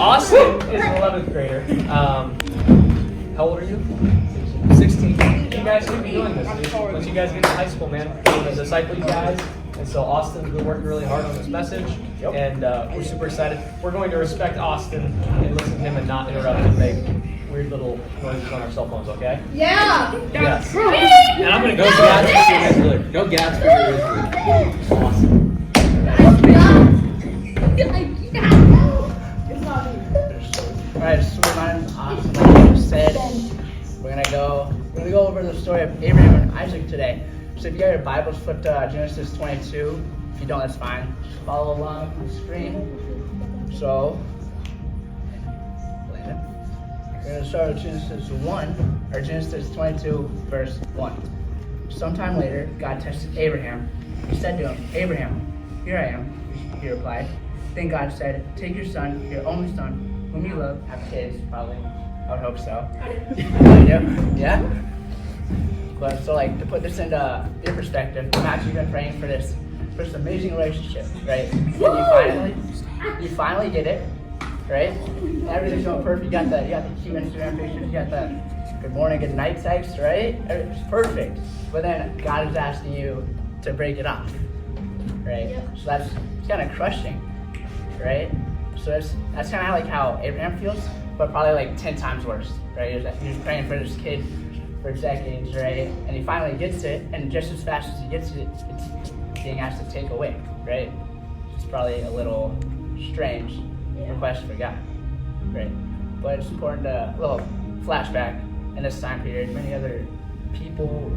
Austin is an 11th grader. How old are you? 16. You guys should be doing this. Once you guys get to high school, man, I'm going to disciple you guys. And so Austin's been working really hard on this message, and we're super excited. We're going to respect Austin and listen to him and not interrupt and make weird little noises on our cell phones, okay? Yeah! Yes. And I'm going to go Gatsby. Go Gatsby. Awesome. Alright, just to remind Austin, like I just said, we're gonna go over the story of Abraham and Isaac today. So if you got your Bibles flipped to Genesis 22, if you don't, that's fine. Just follow along on the screen. So, we're gonna start with Genesis 1, or Genesis 22, verse 1. Sometime later, God tested Abraham. He said to him, "Abraham, here I am," he replied. Then God said, "Take your son, your only son, whom you love," have kids, probably. I would hope so. Yeah? But so like to put this into your perspective, imagine you've been praying for this amazing relationship, right? And you finally get it, right? Everything's going perfect. You got the cute Instagram pictures, you got the good morning, good night text, right? It's perfect. But then God is asking you to break it off, right? So it's kind of crushing, right? So that's kind of like how Abraham feels, but probably like 10 times worse, right? He's praying for this kid for decades, right? And he finally gets it, and just as fast as he gets it, it's being asked to take away, right? It's probably a little strange request for God, right? But it's important to, a little flashback in this time period, many other people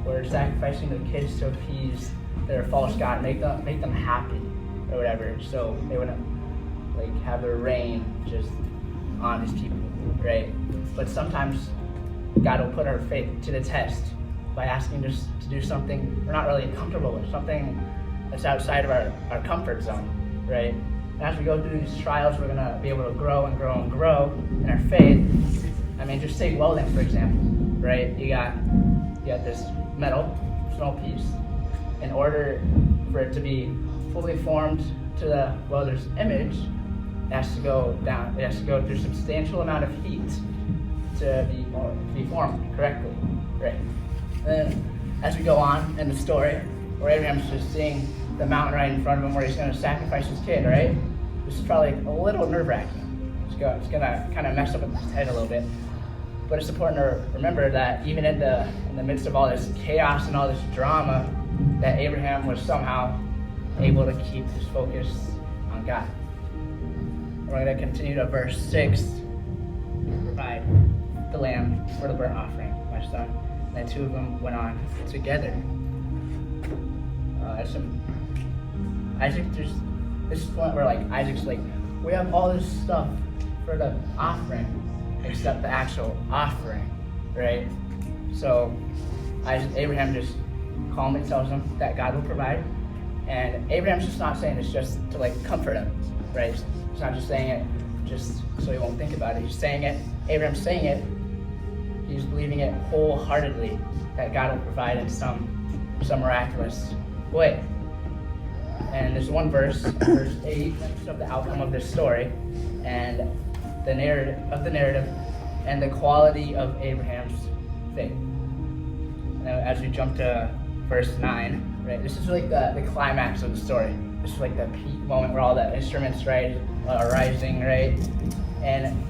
were sacrificing their kids to appease their false god, make them happy or whatever, so they wouldn't like have their reign just on these people, right? But sometimes God will put our faith to the test by asking us to do something we're not really comfortable with, something that's outside of our comfort zone, right? And as we go through these trials, we're gonna be able to grow and grow and grow in our faith. I mean, just take welding, for example, right? You got this metal, small piece. In order for it to be fully formed to the welder's image, it has to go through a substantial amount of heat to be formed correctly, right? And then as we go on in the story, where Abraham's just seeing the mountain right in front of him where he's going to sacrifice his kid, right? This is probably a little nerve-wracking. It's going to kind of mess up his head a little bit. But it's important to remember that even in the midst of all this chaos and all this drama, that Abraham was somehow able to keep his focus on God. We're going to continue to verse 6. Provide the lamb for the burnt offering, my son. And the two of them went on together. Isaac, there's this point where like Isaac's like, we have all this stuff for the offering, except the actual offering, right? So Abraham just calmly tells him that God will provide. And Abraham's just not saying this just to like comfort him, right? He's not just saying it just so he won't think about it. He's saying it, Abraham's saying it, he's believing it wholeheartedly that God will provide in some miraculous way. And there's one verse 8, of the outcome of this story, and the narrative, and the quality of Abraham's faith. Now, as we jump to verse 9, right? This is like the climax of the story. This is like the peak moment where all the instruments, right, are rising, right? And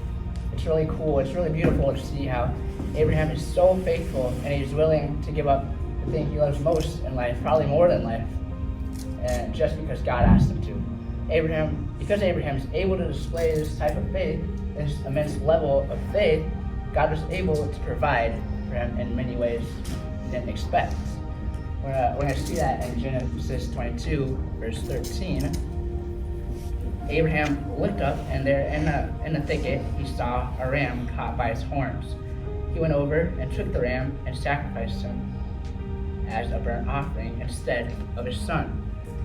it's really cool. It's really beautiful to see how Abraham is so faithful, and he's willing to give up the thing he loves most in life, probably more than life, and just because God asked him to. Because Abraham's able to display this type of faith, this immense level of faith, God was able to provide for him in many ways he didn't expect. We're going to see that in Genesis 22, verse 13. Abraham looked up, and there in the thicket he saw a ram caught by its horns. He went over and took the ram and sacrificed him as a burnt offering instead of his son.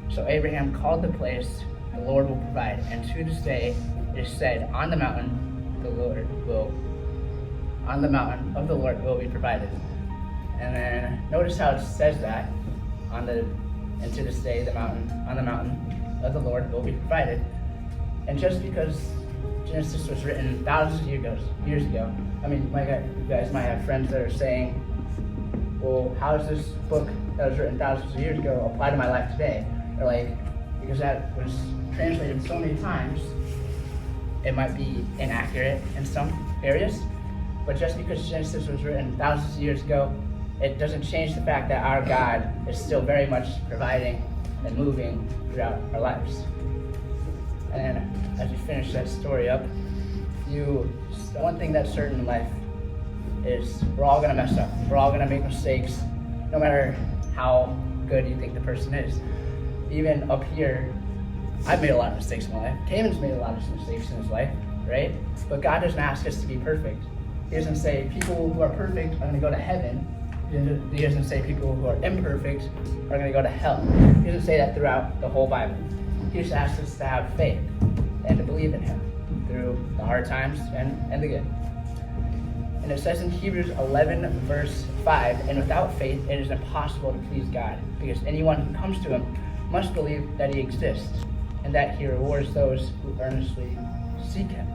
So Abraham called the place, "The Lord will provide," and to this day it is said, on the mountain of the Lord will be provided. And then notice how it says that, and to this day on the mountain of the Lord will be provided. And just Genesis was written thousands of years ago. I mean, you guys might have friends that are saying, well, how does this book that was written thousands of years ago apply to my life today? Or like, because that was translated so many times, it might be inaccurate in some areas. But just because Genesis was written thousands of years ago, it doesn't change the fact that our God is still very much providing and moving throughout our lives. And then as you finish that story up, one thing that's certain in life is we're all gonna mess up. We're all gonna make mistakes, no matter how good you think the person is. Even up here, I've made a lot of mistakes in my life. Taman's made a lot of mistakes in his life, right? But God doesn't ask us to be perfect. He doesn't say people who are perfect are going to go to heaven. He doesn't say people who are imperfect are going to go to hell. He doesn't say that throughout the whole Bible. He just asks us to have faith and to believe in him through the hard times and the good. And it says in Hebrews 11, verse 5, and without faith it is impossible to please God, because anyone who comes to him must believe that he exists, and that he rewards those who earnestly seek him.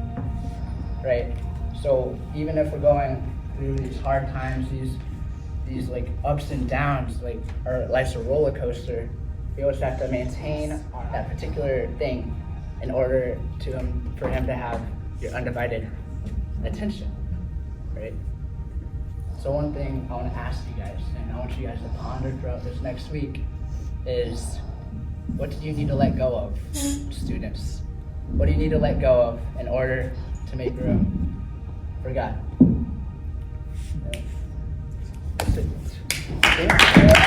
Right? So even if we're going through these hard times, these like ups and downs, like our life's a roller coaster, we always have to maintain that particular thing in order for him to have your undivided attention. Right? So one thing I want to ask you guys, and I want you guys to ponder throughout this next week, is what do you need to let go of, students? What do you need to let go of in order to make room for God? Yeah.